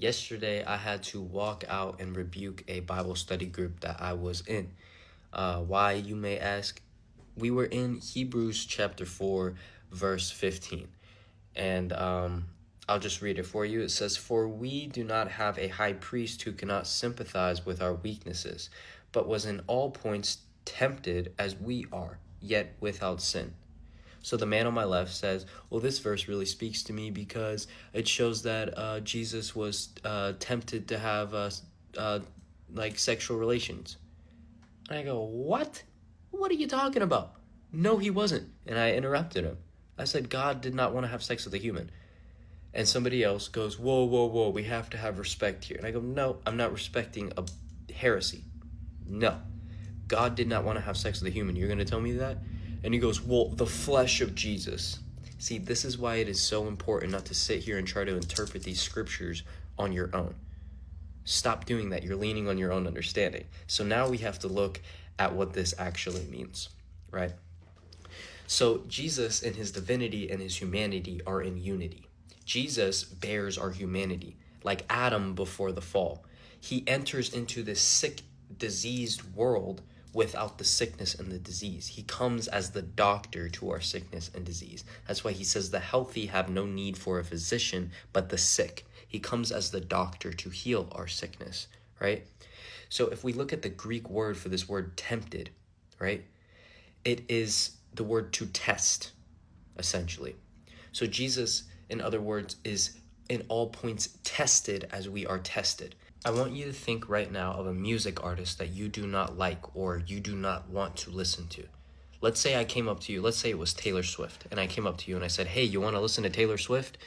Yesterday, I had to walk out and rebuke a Bible study group that I was in. Why, you may ask? We were in Hebrews chapter 4, verse 15. And I'll just read it for you. It says, "For we do not have a high priest who cannot sympathize with our weaknesses, but was in all points tempted as we are, yet without sin." So the man on my left says, well, this verse really speaks to me because it shows that Jesus was tempted to have sexual relations. And I go, what? What are you talking about? No, he wasn't. And I interrupted him. I said, God did not want to have sex with a human. And somebody else goes, whoa, we have to have respect here. And I go, no, I'm not respecting a heresy. No, God did not want to have sex with a human. You're going to tell me that? And he goes, well, the flesh of Jesus. See, this is why it is so important not to sit here and try to interpret these scriptures on your own. Stop doing that. You're leaning on your own understanding. So now we have to look at what this actually means, right? So Jesus in his divinity and his humanity are in unity. Jesus bears our humanity, like Adam before the fall. He enters into this sick, diseased world without the sickness and the disease. He comes as the doctor to our sickness and disease. That's why he says the healthy have no need for a physician, but the sick. He comes as the doctor to heal our sickness, right? So if we look at the Greek word for this word tempted, right? It is the word to test, essentially. So Jesus, in other words, is in all points tested as we are tested. I want you to think right now of a music artist that you do not like or you do not want to listen to. Let's say I came up to you, let's say it was Taylor Swift, and I came up to you and I said, hey, you want to listen to Taylor Swift?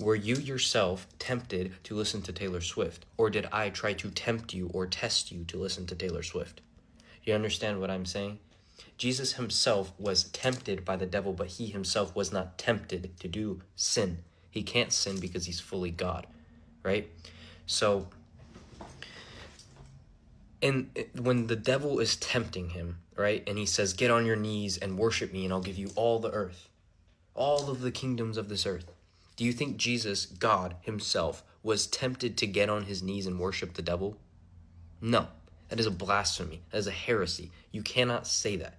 Were you yourself tempted to listen to Taylor Swift? Or did I try to tempt you or test you to listen to Taylor Swift? You understand what I'm saying? Jesus himself was tempted by the devil, but he himself was not tempted to do sin. He can't sin because he's fully God, right? So when the devil is tempting him, right, and he says, get on your knees and worship me and I'll give you all the earth, all of the kingdoms of this earth. Do you think Jesus, God himself, was tempted to get on his knees and worship the devil? No, that is a blasphemy. That is a heresy. You cannot say that.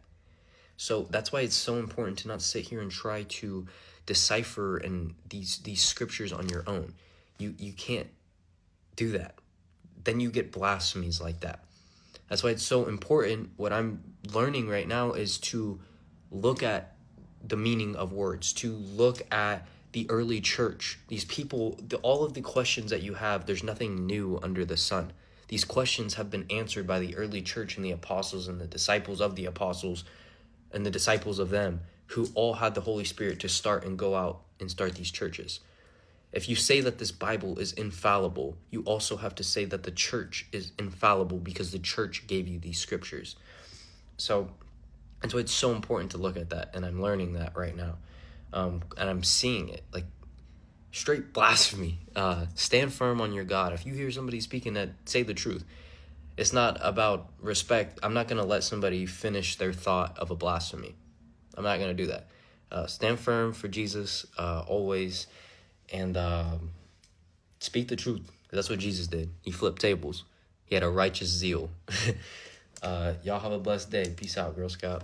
So that's why it's so important to not sit here and try to decipher these scriptures on your own. You can't do that. Then you get blasphemies like that. That's why it's so important. What I'm learning right now is to look at the meaning of words, to look at the early church. These people, all of the questions that you have, there's nothing new under the sun. These questions have been answered by the early church and the apostles and the disciples of the apostles and the disciples of them, who all had the Holy Spirit to start and go out and start these churches. If you say that this Bible is infallible, you also have to say that the church is infallible because the church gave you these scriptures. So that's why it's so important to look at that, and I'm learning that right now. And I'm seeing it, like straight blasphemy. Stand firm on your God. If you hear somebody speaking that, say the truth. It's not about respect. I'm not going to let somebody finish their thought of a blasphemy. I'm not going to do that. Stand firm for Jesus always, and speak the truth. That's what Jesus did. He flipped tables. He had a righteous zeal. Y'all have a blessed day. Peace out, Girl Scout.